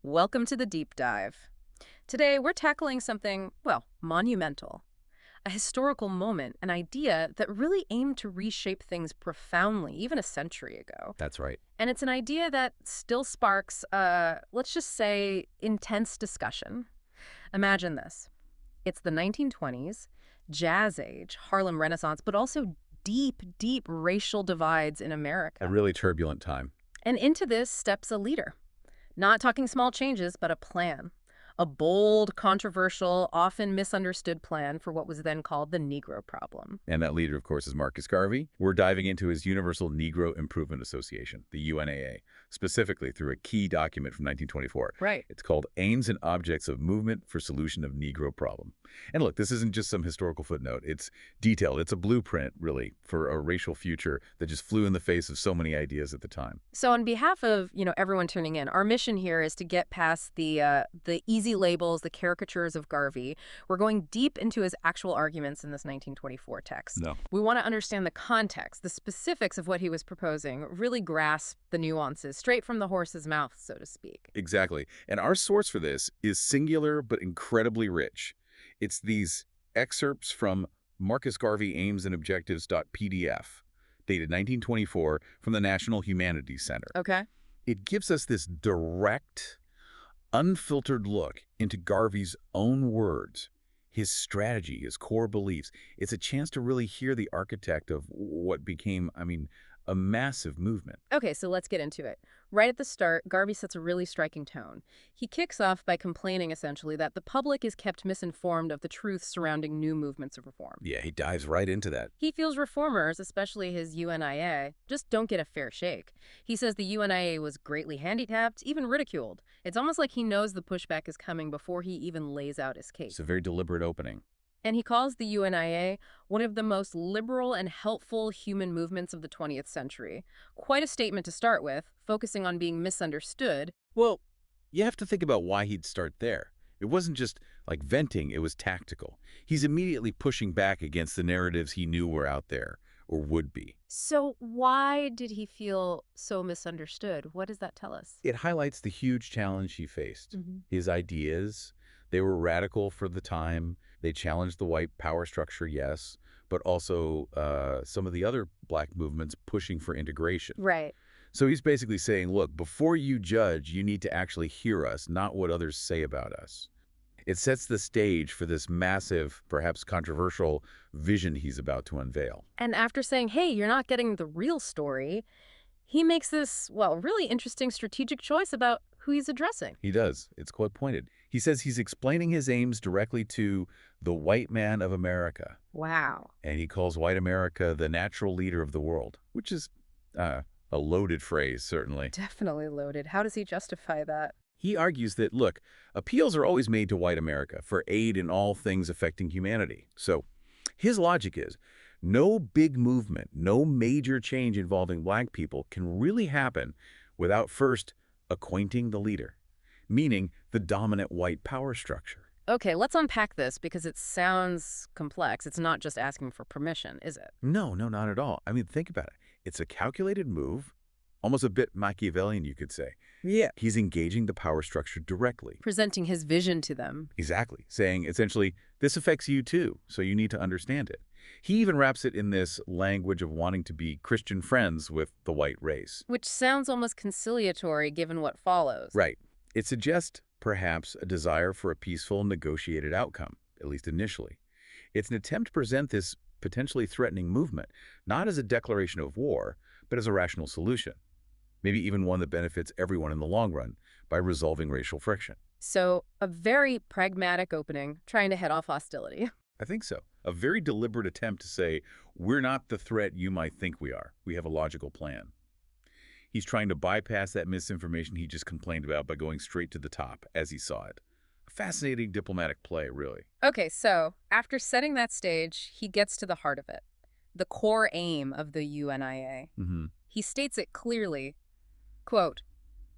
Welcome to the deep dive. Today, we're tackling something, well, monumental. A historical moment, an idea that really aimed to reshape things profoundly, even a century ago. That's right. And it's an idea that still sparks, let's just say, intense discussion. Imagine this. It's the 1920s, jazz age, Harlem Renaissance, but also deep, deep racial divides in A America. really turbulent time. And into this steps a leader. Not talking small changes, but a plan. A bold, controversial, often misunderstood plan for what was then called the Negro problem. And that leader, of course, is Marcus Garvey. We're diving into his Universal Negro Improvement Association, the UNAA, specifically through a key document from 1924. Right. It's called Aims and Objects of Movement for Solution of Negro Problem. And look, this isn't just some historical footnote. It's detailed. It's a blueprint, really, for a racial future that just flew in the face of so many ideas at the time. So on behalf of, everyone tuning in, our mission here is to get past the easy labels, the caricatures of Garvey. We're going deep into his actual arguments in this 1924 text. No. We want to understand the context, the specifics of what he was proposing, really grasp the nuances straight from the horse's mouth, so to speak. Exactly. And our source for this is singular but incredibly rich. It's these excerpts from Marcus Garvey Aims and Objectives.pdf, dated 1924, from the National Humanities Center. Okay. It gives us this direct, unfiltered look into Garvey's own words, his strategy, his core beliefs. It's a chance to really hear the architect of what became, a massive movement. Okay, so let's get into it. Right at the start, Garvey sets a really striking tone. He kicks off by complaining, essentially, that the public is kept misinformed of the truth surrounding new movements of reform. Yeah, he dives right into that. He feels reformers, especially his UNIA, just don't get a fair shake. He says the UNIA was greatly handicapped, even ridiculed. It's almost like he knows the pushback is coming before he even lays out his case. It's a very deliberate opening. And he calls the UNIA one of the most liberal and helpful human movements of the 20th century. Quite a statement to start with, focusing on being misunderstood. Well, you have to think about why he'd start there. It wasn't just like venting, it was tactical. He's immediately pushing back against the narratives he knew were out there, or would be. So why did he feel so misunderstood? What does that tell us? It highlights the huge challenge he faced. His ideas, they were radical for the time. They challenged the white power structure, yes, but also some of the other black movements pushing for integration. Right. So he's basically saying, look, before you judge, you need to actually hear us, not what others say about us. It sets the stage for this massive, perhaps controversial vision he's about to unveil. And after saying, hey, you're not getting the real story, he makes this, well, really interesting strategic choice about who he's addressing. He does. It's quite pointed. He says he's explaining his aims directly to the white man of America. Wow. And he calls white America the natural leader of the world, which is a loaded phrase, certainly. Definitely loaded. How does he justify that? He argues that, look, appeals are always made to white America for aid in all things affecting humanity. So his logic is, no big movement, no major change involving black people can really happen without first acquainting the leader, meaning the dominant white power structure. Okay, let's unpack this because it sounds complex. It's not just asking for permission, is it? No, not at all. Think about it. It's a calculated move, almost a bit Machiavellian, you could say. Yeah. He's engaging the power structure directly. Presenting his vision to them. Exactly. Saying, essentially, this affects you too, so you need to understand it. He even wraps it in this language of wanting to be Christian friends with the white race. Which sounds almost conciliatory given what follows. Right. It suggests, perhaps, a desire for a peaceful, negotiated outcome, at least initially. It's an attempt to present this potentially threatening movement, not as a declaration of war, but as a rational solution. Maybe even one that benefits everyone in the long run by resolving racial friction. So, a very pragmatic opening, trying to head off hostility. I think so. A very deliberate attempt to say, we're not the threat you might think we are. We have a logical plan. He's trying to bypass that misinformation he just complained about by going straight to the top, as he saw it. A fascinating diplomatic play, really. Okay, so after setting that stage, he gets to the heart of it. The core aim of the UNIA. He states it clearly, quote,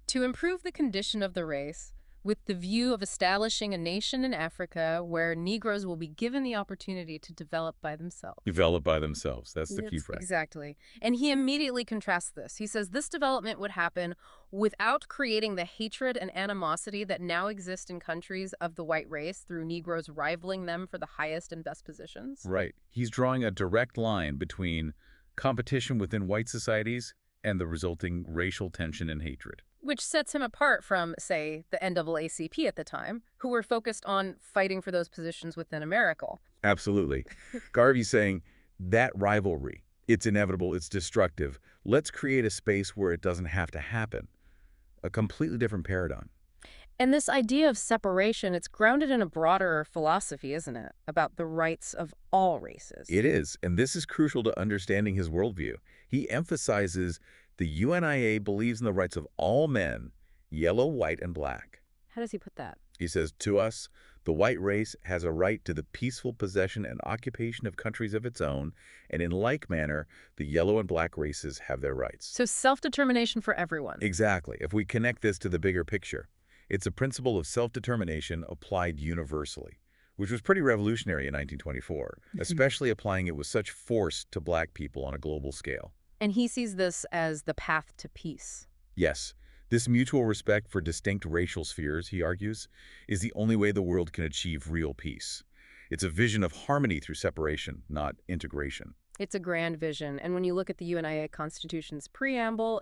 to improve the condition of the race with the view of establishing a nation in Africa where Negroes will be given the opportunity to develop by themselves. Developed by themselves. That's the key Yes, phrase. exactly. And he immediately contrasts this. He says this development would happen without creating the hatred and animosity that now exist in countries of the white race through Negroes rivaling them for the highest and best positions. Right. He's drawing a direct line between competition within white societies and the resulting racial tension and hatred. Which sets him apart from, say, the NAACP at the time, who were focused on fighting for those positions within America. Absolutely. Garvey's saying that rivalry, it's inevitable, it's destructive. Let's create a space where it doesn't have to happen. A completely different paradigm. And this idea of separation, it's grounded in a broader philosophy, isn't it? About the rights of all races. It is, and this is crucial to understanding his worldview. He emphasizes the UNIA believes in the rights of all men, yellow, white, and black. How does he put that? He says, to us, the white race has a right to the peaceful possession and occupation of countries of its own, and in like manner, the yellow and black races have their rights. So self-determination for everyone. Exactly. If we connect this to the bigger picture, it's a principle of self-determination applied universally, which was pretty revolutionary in 1924, especially applying it with such force to black people on a global scale. And he sees this as the path to peace. Yes, this mutual respect for distinct racial spheres, he argues, is the only way the world can achieve real peace. It's a vision of harmony through separation, not integration. It's a grand vision. And when you look at the UNIA Constitution's preamble,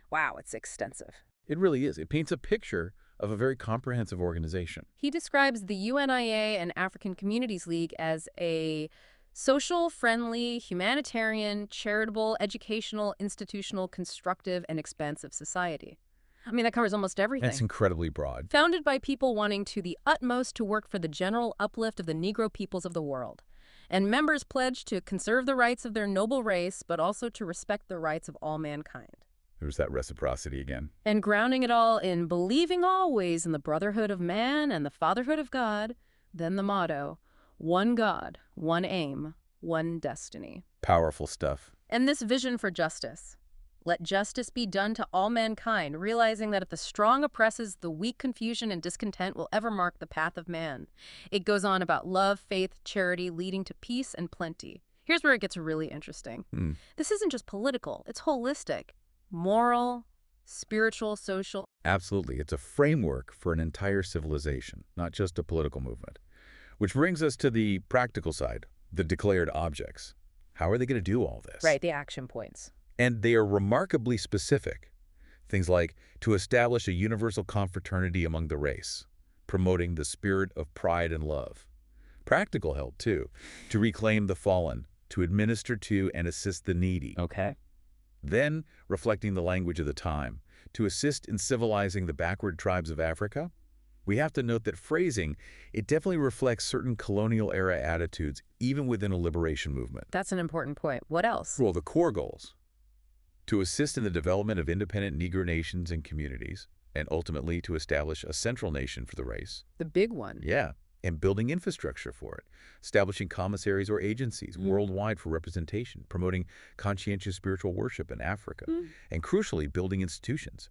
wow, it's extensive. It really is. It paints a picture of a very comprehensive organization. He describes the UNIA and African Communities League as a social, friendly, humanitarian, charitable, educational, institutional, constructive, and expansive society. I mean, that covers almost everything. That's incredibly broad. Founded by people wanting to the utmost to work for the general uplift of the Negro peoples of the world. And members pledge to conserve the rights of their noble race, but also to respect the rights of all mankind. There's that reciprocity again. And grounding it all in believing always in the brotherhood of man and the fatherhood of God, then the motto, one God, one aim, one destiny. Powerful stuff. And this vision for justice. Let justice be done to all mankind, realizing that if the strong oppresses, the weak confusion and discontent will ever mark the path of man. It goes on about love, faith, charity, leading to peace and plenty. Here's where it gets really interesting. This isn't just political, it's holistic. Moral, spiritual, social. Absolutely. It's a framework for an entire civilization, not just a political movement. Which brings us to the practical side, the declared objects. How are they going to do all this? Right, the action points. And they are remarkably specific. Things like to establish a universal confraternity among the race, promoting the spirit of pride and love. Practical help, too, to reclaim the fallen, to administer to and assist the needy. Okay. Then, reflecting the language of the time, to assist in civilizing the backward tribes of Africa. We have to note that phrasing, it definitely reflects certain colonial-era attitudes, even within a liberation movement. That's an important point. What else? Well, the core goals. To assist in the development of independent Negro nations and communities, and ultimately to establish a central nation for the race. The big one. Yeah, and building infrastructure for it, establishing commissaries or agencies worldwide for representation, promoting conscientious spiritual worship in Africa, and crucially, building institutions.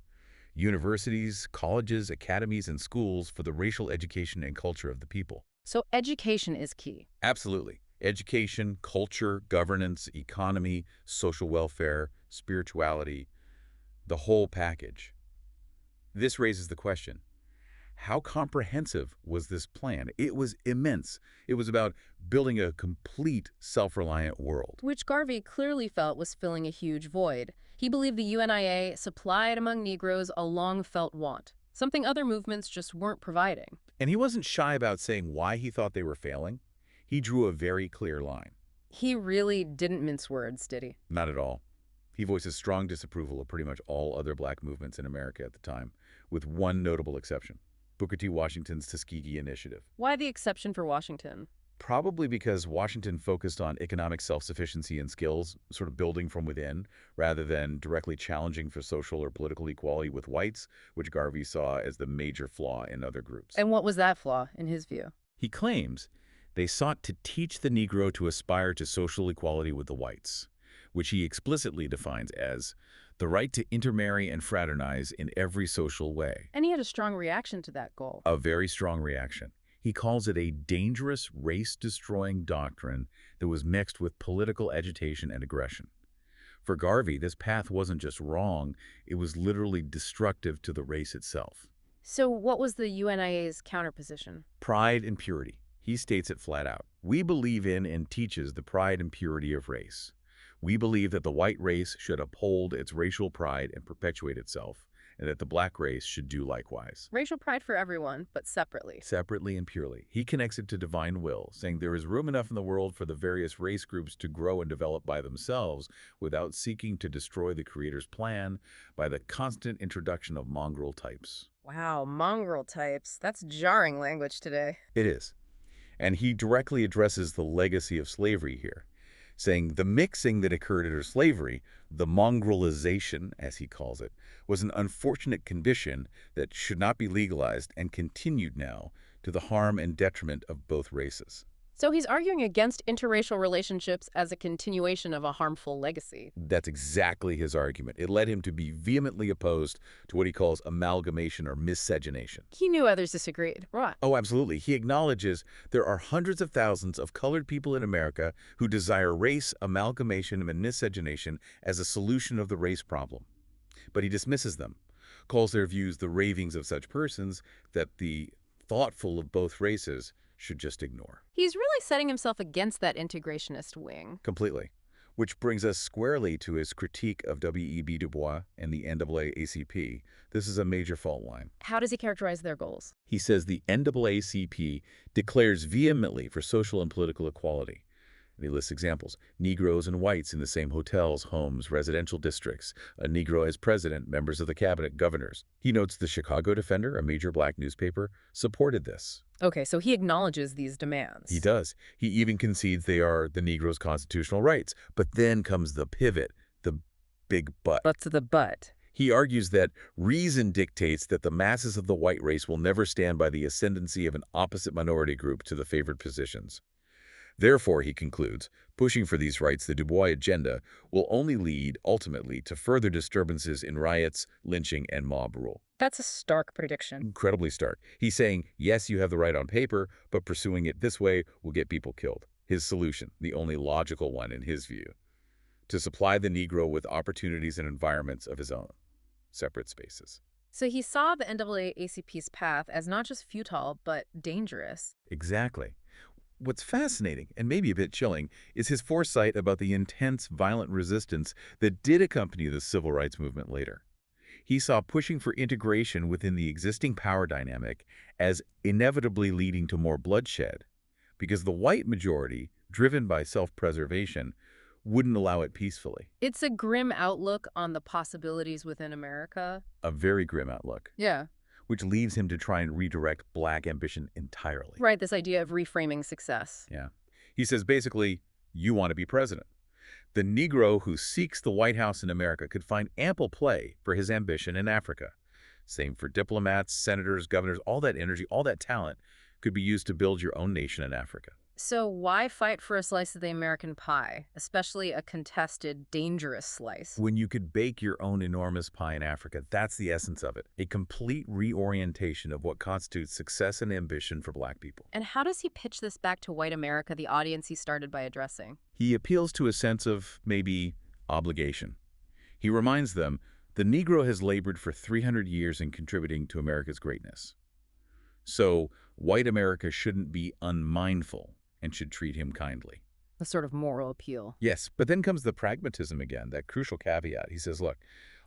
Universities, colleges, academies, and schools for the racial education and culture of the people. So education is key. Absolutely. Education, culture, governance, economy, social welfare, spirituality, the whole package. This raises the question, how comprehensive was this plan? It was immense. It was about building a complete self-reliant world. Which Garvey clearly felt was filling a huge void. He believed the UNIA supplied among Negroes a long-felt want, something other movements just weren't providing. And he wasn't shy about saying why he thought they were failing. He drew a very clear line. He really didn't mince words, did he? Not at all. He voices strong disapproval of pretty much all other black movements in America at the time, with one notable exception, Booker T. Washington's Tuskegee Initiative. Why the exception for Washington? Probably because Washington focused on economic self-sufficiency and skills, sort of building from within, rather than directly challenging for social or political equality with whites, which Garvey saw as the major flaw in other groups. And what was that flaw, in his view? He claims they sought to teach the Negro to aspire to social equality with the whites, which he explicitly defines as the the right to intermarry and fraternize in every social way. And he had a strong reaction to that goal. A very strong reaction. He calls it a dangerous, race-destroying doctrine that was mixed with political agitation and aggression. For Garvey, this path wasn't just wrong, it was literally destructive to the race itself. So what was the UNIA's counterposition? Pride and purity. He states it flat out. We believe in and teaches the pride and purity of race. We believe that the white race should uphold its racial pride and perpetuate itself, and that the black race should do likewise. Racial pride for everyone, but separately. Separately and purely. He connects it to divine will, saying there is room enough in the world for the various race groups to grow and develop by themselves without seeking to destroy the Creator's plan by the constant introduction of mongrel types. Wow, mongrel types. That's jarring language today. It is. And he directly addresses the legacy of slavery here, saying the mixing that occurred under slavery, the mongrelization, as he calls it, was an unfortunate condition that should not be legalized and continued now to the harm and detriment of both races. So he's arguing against interracial relationships as a continuation of a harmful legacy. That's exactly his argument. It led him to be vehemently opposed to what he calls amalgamation or miscegenation. He knew others disagreed. Right. Oh, absolutely. He acknowledges there are hundreds of thousands of colored people in America who desire race, amalgamation, and miscegenation as a solution of the race problem. But he dismisses them, calls their views the ravings of such persons that the thoughtful of both races should just ignore. He's really setting himself against that integrationist wing. Completely. Which brings us squarely to his critique of W.E.B. Du Bois and the NAACP. This is a major fault line. How does he characterize their goals? He says the NAACP declares vehemently for social and political equality. And he lists examples. Negroes and whites in the same hotels, homes, residential districts, a Negro as president, members of the cabinet, governors. He notes the Chicago Defender, a major black newspaper, supported this. Okay, so he acknowledges these demands. He does. He even concedes they are the Negro's constitutional rights. But then comes the pivot, the big but. What's the but? He argues that reason dictates that the masses of the white race will never stand by the ascendancy of an opposite minority group to the favored positions. Therefore, he concludes, pushing for these rights, the Du Bois agenda will only lead, ultimately, to further disturbances in riots, lynching, and mob rule. That's a stark prediction. Incredibly stark. He's saying, yes, you have the right on paper, but pursuing it this way will get people killed. His solution, the only logical one in his view, to supply the Negro with opportunities and environments of his own, separate spaces. So he saw the NAACP's path as not just futile, but dangerous. Exactly. What's fascinating, and maybe a bit chilling, is his foresight about the intense, violent resistance that did accompany the civil rights movement later. He saw pushing for integration within the existing power dynamic as inevitably leading to more bloodshed, because the white majority, driven by self-preservation, wouldn't allow it peacefully. It's a grim outlook on the possibilities within America. A very grim outlook. Yeah. Which leaves him to try and redirect black ambition entirely. Right, this idea of reframing success. Yeah. He says, basically, you want to be president. The Negro who seeks the White House in America could find ample play for his ambition in Africa. Same for diplomats, senators, governors, all that energy, all that talent could be used to build your own nation in Africa. So why fight for a slice of the American pie, especially a contested, dangerous slice? When you could bake your own enormous pie in Africa, that's the essence of it. A complete reorientation of what constitutes success and ambition for black people. And how does he pitch this back to white America, the audience he started by addressing? He appeals to a sense of, maybe, obligation. He reminds them, the Negro has labored for 300 years in contributing to America's greatness. So, white America shouldn't be unmindful and should treat him kindly. A sort of moral appeal. Yes, but then comes the pragmatism again, that crucial caveat. He says, look,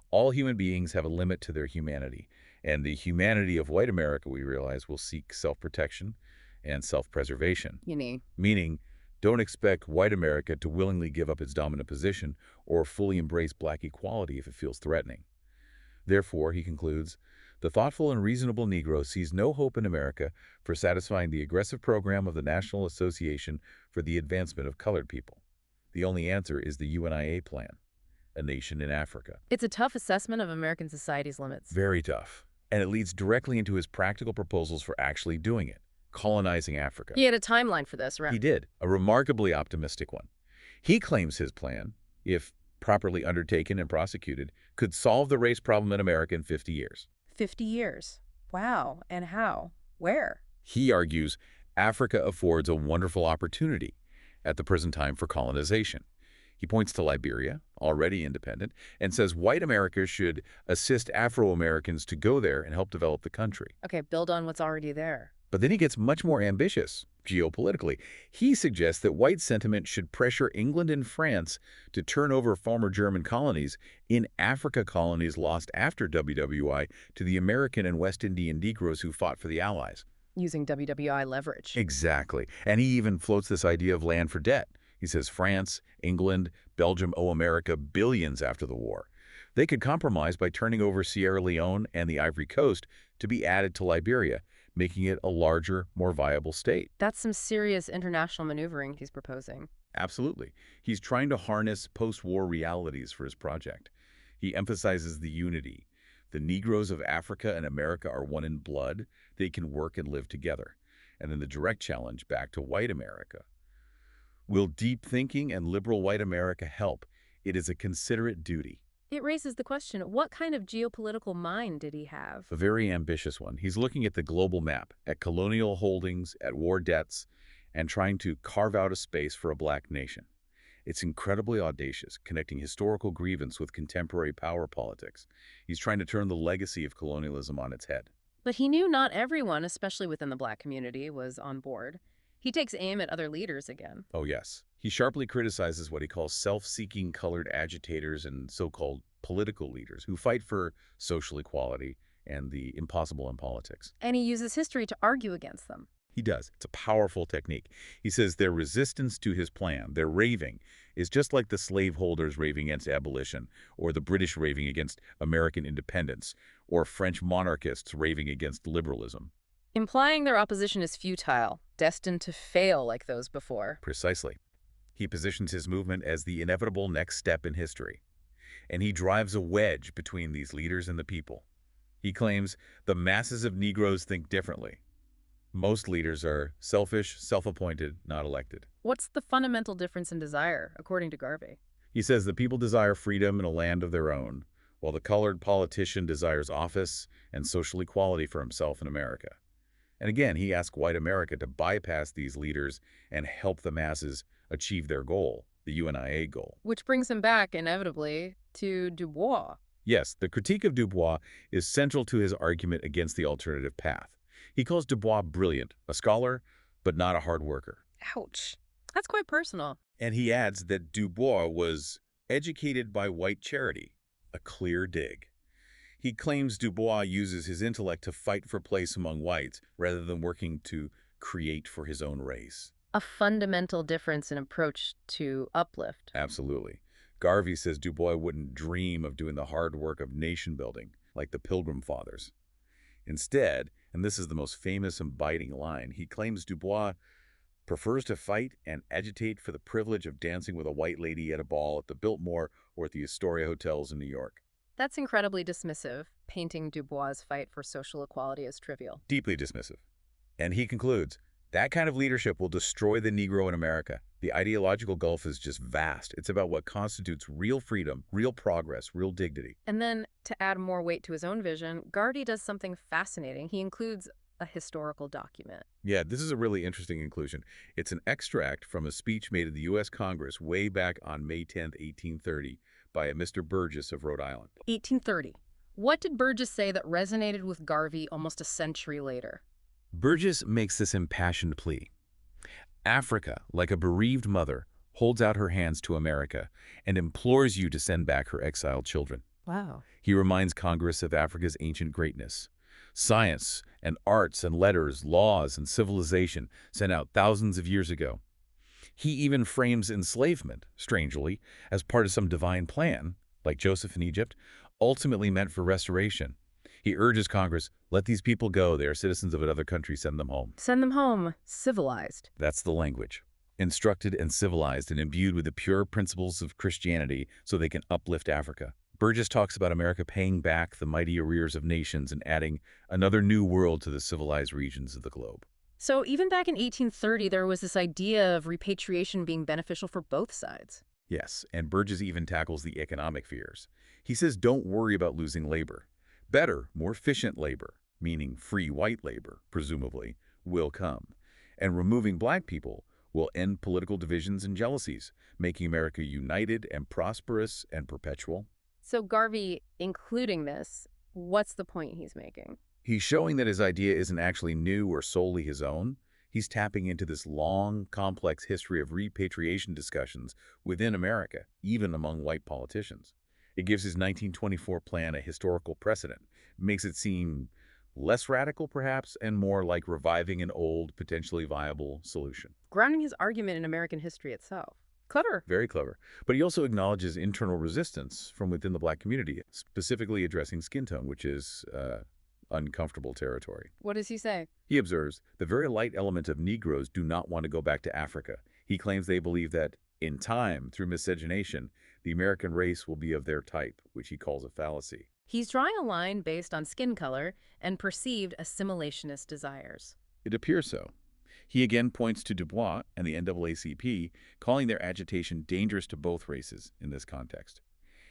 all human beings have a limit to their humanity, and the humanity of white America, we realize, will seek self-protection and self-preservation. Meaning, don't expect white America to willingly give up its dominant position or fully embrace black equality if it feels threatening. Therefore, he concludes, the thoughtful and reasonable Negro sees no hope in America for satisfying the aggressive program of the National Association for the Advancement of Colored People. The only answer is the UNIA plan, a nation in Africa. It's a tough assessment of American society's limits. Very tough. And it leads directly into his practical proposals for actually doing it, colonizing Africa. He had a timeline for this, right? He did, a remarkably optimistic one. He claims his plan, if properly undertaken and prosecuted, could solve the race problem in America in 50 years. 50 years. Wow. And how? Where? He argues Africa affords a wonderful opportunity at the present time for colonization. He points to Liberia, already independent, and says white America should assist Afro-Americans to go there and help develop the country. Okay, build on what's already there. But then he gets much more ambitious, geopolitically. He suggests that white sentiment should pressure England and France to turn over former German colonies in Africa colonies lost after WWI to the American and West Indian Negroes who fought for the Allies. Using WWI leverage. Exactly. And he even floats this idea of land for debt. He says France, England, Belgium owe America billions after the war. They could compromise by turning over Sierra Leone and the Ivory Coast to be added to Liberia, making it a larger, more viable state. That's some serious international maneuvering he's proposing. Absolutely. He's trying to harness post-war realities for his project. He emphasizes the unity. The Negroes of Africa and America are one in blood. They can work and live together. And then the direct challenge back to white America. Will deep thinking and liberal white America help? It is a considerate duty. It raises the question, what kind of geopolitical mind did he have? A very ambitious one. He's looking at the global map, at colonial holdings, at war debts, and trying to carve out a space for a black nation. It's incredibly audacious, connecting historical grievance with contemporary power politics. He's trying to turn the legacy of colonialism on its head. But he knew not everyone, especially within the black community, was on board. He takes aim at other leaders again. Oh, yes. He sharply criticizes what he calls self-seeking colored agitators and so-called political leaders who fight for social equality and the impossible in politics. And he uses history to argue against them. He does. It's a powerful technique. He says their resistance to his plan, their raving, is just like the slaveholders raving against abolition, or the British raving against American independence, or French monarchists raving against liberalism. Implying their opposition is futile, destined to fail like those before. Precisely. He positions his movement as the inevitable next step in history. And he drives a wedge between these leaders and the people. He claims the masses of Negroes think differently. Most leaders are selfish, self-appointed, not elected. What's the fundamental difference in desire, according to Garvey? He says the people desire freedom and a land of their own, while the colored politician desires office and social equality for himself in America. And again, he asks white America to bypass these leaders and help the masses achieve their goal, the UNIA goal. Which brings him back, inevitably, to Du Bois. Yes, the critique of Du Bois is central to his argument against the alternative path. He calls Du Bois brilliant, a scholar, but not a hard worker. Ouch. That's quite personal. And he adds that Du Bois was educated by white charity, a clear dig. He claims Du Bois uses his intellect to fight for place among whites rather than working to create for his own race. A fundamental difference in approach to uplift. Absolutely. Garvey says Du Bois wouldn't dream of doing the hard work of nation building like the Pilgrim Fathers. Instead, and this is the most famous and biting line, he claims Du Bois prefers to fight and agitate for the privilege of dancing with a white lady at a ball at the Biltmore or at the Astoria hotels in New York. That's incredibly dismissive, painting Du Bois' fight for social equality as trivial. Deeply dismissive. And he concludes, that kind of leadership will destroy the Negro in America. The ideological gulf is just vast. It's about what constitutes real freedom, real progress, real dignity. And then, to add more weight to his own vision, Garvey does something fascinating. He includes a historical document. Yeah, this is a really interesting inclusion. It's an extract from a speech made in the U.S. Congress way back on May 10, 1830, by a Mr. Burgess of Rhode Island. 1830. What did Burgess say that resonated with Garvey almost a century later? Burgess makes this impassioned plea. Africa, like a bereaved mother, holds out her hands to America and implores you to send back her exiled children. Wow. He reminds Congress of Africa's ancient greatness. Science and arts and letters, laws and civilization sent out thousands of years ago. He even frames enslavement, strangely, as part of some divine plan, like Joseph in Egypt, ultimately meant for restoration. He urges Congress, let these people go. They are citizens of another country. Send them home. Send them home, civilized. That's the language. Instructed and civilized and imbued with the pure principles of Christianity so they can uplift Africa. Burgess talks about America paying back the mighty arrears of nations and adding another new world to the civilized regions of the globe. So even back in 1830, there was this idea of repatriation being beneficial for both sides. Yes, and Burgess even tackles the economic fears. He says don't worry about losing labor. Better, more efficient labor, meaning free white labor, presumably, will come. And removing black people will end political divisions and jealousies, making America united and prosperous and perpetual. So Garvey, including this, what's the point he's making? He's showing that his idea isn't actually new or solely his own. He's tapping into this long, complex history of repatriation discussions within America, even among white politicians. It gives his 1924 plan a historical precedent, makes it seem less radical, perhaps, and more like reviving an old, potentially viable solution. Grounding his argument in American history itself. Clever. Very clever. But he also acknowledges internal resistance from within the black community, specifically addressing skin tone, which is uncomfortable territory. What does he say? He observes, the very light element of Negroes do not want to go back to Africa. He claims they believe that, in time, through miscegenation, the American race will be of their type, which he calls a fallacy. He's drawing a line based on skin color and perceived assimilationist desires. It appears so. He again points to Du Bois and the NAACP, calling their agitation dangerous to both races in this context.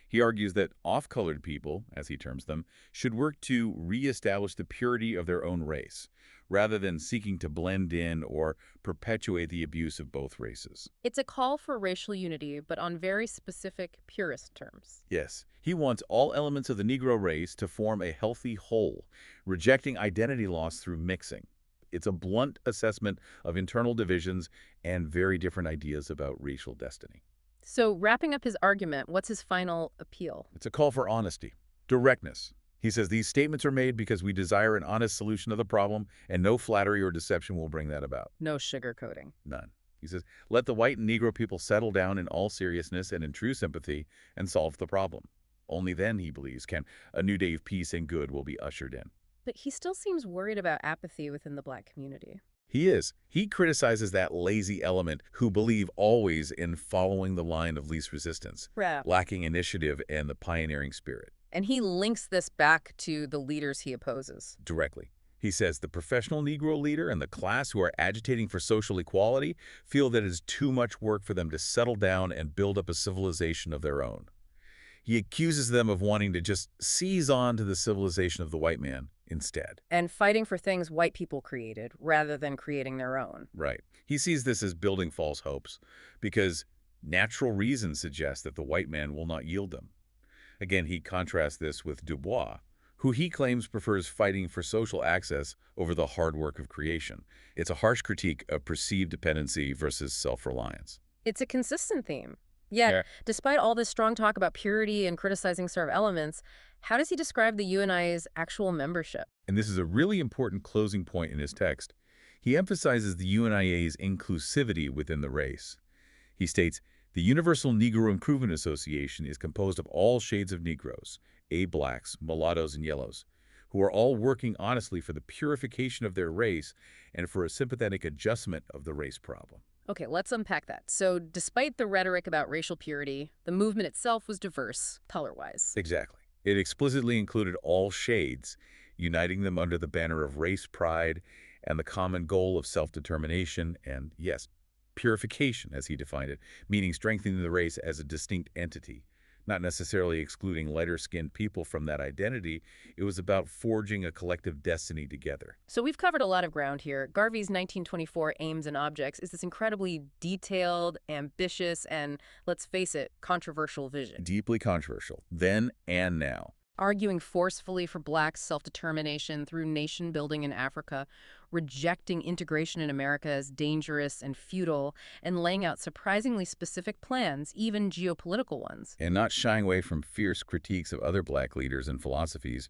He argues that off-colored people, as he terms them, should work to reestablish the purity of their own race, rather than seeking to blend in or perpetuate the abuse of both races. It's a call for racial unity, but on very specific, purist terms. Yes, he wants all elements of the Negro race to form a healthy whole, rejecting identity loss through mixing. It's a blunt assessment of internal divisions and very different ideas about racial destiny. So, wrapping up his argument, what's his final appeal? It's a call for honesty, directness. He says these statements are made because we desire an honest solution of the problem, and no flattery or deception will bring that about. No sugarcoating. None. He says, let the white and Negro people settle down in all seriousness and in true sympathy and solve the problem. Only then, he believes, can a new day of peace and good will be ushered in. But he still seems worried about apathy within the black community. He is. He criticizes that lazy element who believe always in following the line of least resistance, lacking initiative and the pioneering spirit. And he links this back to the leaders he opposes. Directly. He says the professional Negro leader and the class who are agitating for social equality feel that it is too much work for them to settle down and build up a civilization of their own. He accuses them of wanting to just seize on to the civilization of the white man instead. And fighting for things white people created rather than creating their own. Right. He sees this as building false hopes because natural reason suggests that the white man will not yield them. Again, he contrasts this with Du Bois, who he claims prefers fighting for social access over the hard work of creation. It's a harsh critique of perceived dependency versus self-reliance. It's a consistent theme. Yet, despite all this strong talk about purity and criticizing certain elements, how does he describe the UNIA's actual membership? And this is a really important closing point in his text. He emphasizes the UNIA's inclusivity within the race. He states, the Universal Negro Improvement Association is composed of all shades of Negroes, blacks, mulattoes, and yellows, who are all working honestly for the purification of their race and for a sympathetic adjustment of the race problem. Okay, let's unpack that. So, despite the rhetoric about racial purity, the movement itself was diverse, color-wise. Exactly. It explicitly included all shades, uniting them under the banner of race pride and the common goal of self-determination and, yes, purification, as he defined it, meaning strengthening the race as a distinct entity, not necessarily excluding lighter-skinned people from that identity. It was about forging a collective destiny together. So we've covered a lot of ground here. Garvey's 1924 Aims and Objects is this incredibly detailed, ambitious, and, let's face it, controversial vision. Deeply controversial, then and now. Arguing forcefully for black self-determination through nation-building in Africa, rejecting integration in America as dangerous and futile, and laying out surprisingly specific plans, even geopolitical ones. And not shying away from fierce critiques of other black leaders and philosophies,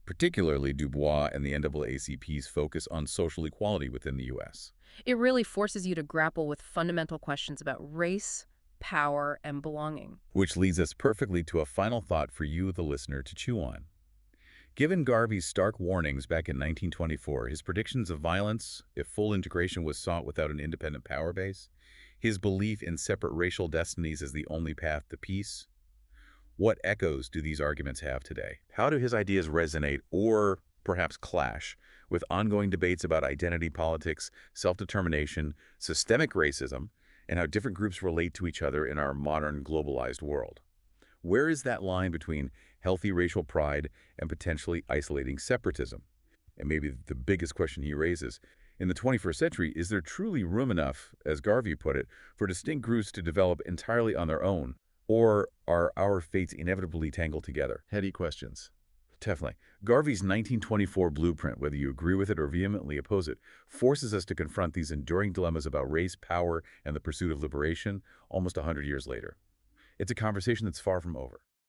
particularly Du Bois and the NAACP's focus on social equality within the U.S. It really forces you to grapple with fundamental questions about race, power, and belonging. Which leads us perfectly to a final thought for you, the listener, to chew on. Given Garvey's stark warnings back in 1924, his predictions of violence if full integration was sought without an independent power base, his belief in separate racial destinies as the only path to peace, what echoes do these arguments have today? How do his ideas resonate or perhaps clash with ongoing debates about identity politics, self-determination, systemic racism, and how different groups relate to each other in our modern globalized world. Where is that line between healthy racial pride and potentially isolating separatism? And maybe the biggest question he raises, in the 21st century, is there truly room enough, as Garvey put it, for distinct groups to develop entirely on their own? Or are our fates inevitably tangled together? Heady questions. Definitely. Garvey's 1924 blueprint, whether you agree with it or vehemently oppose it, forces us to confront these enduring dilemmas about race, power, and the pursuit of liberation almost 100 years later. It's a conversation that's far from over.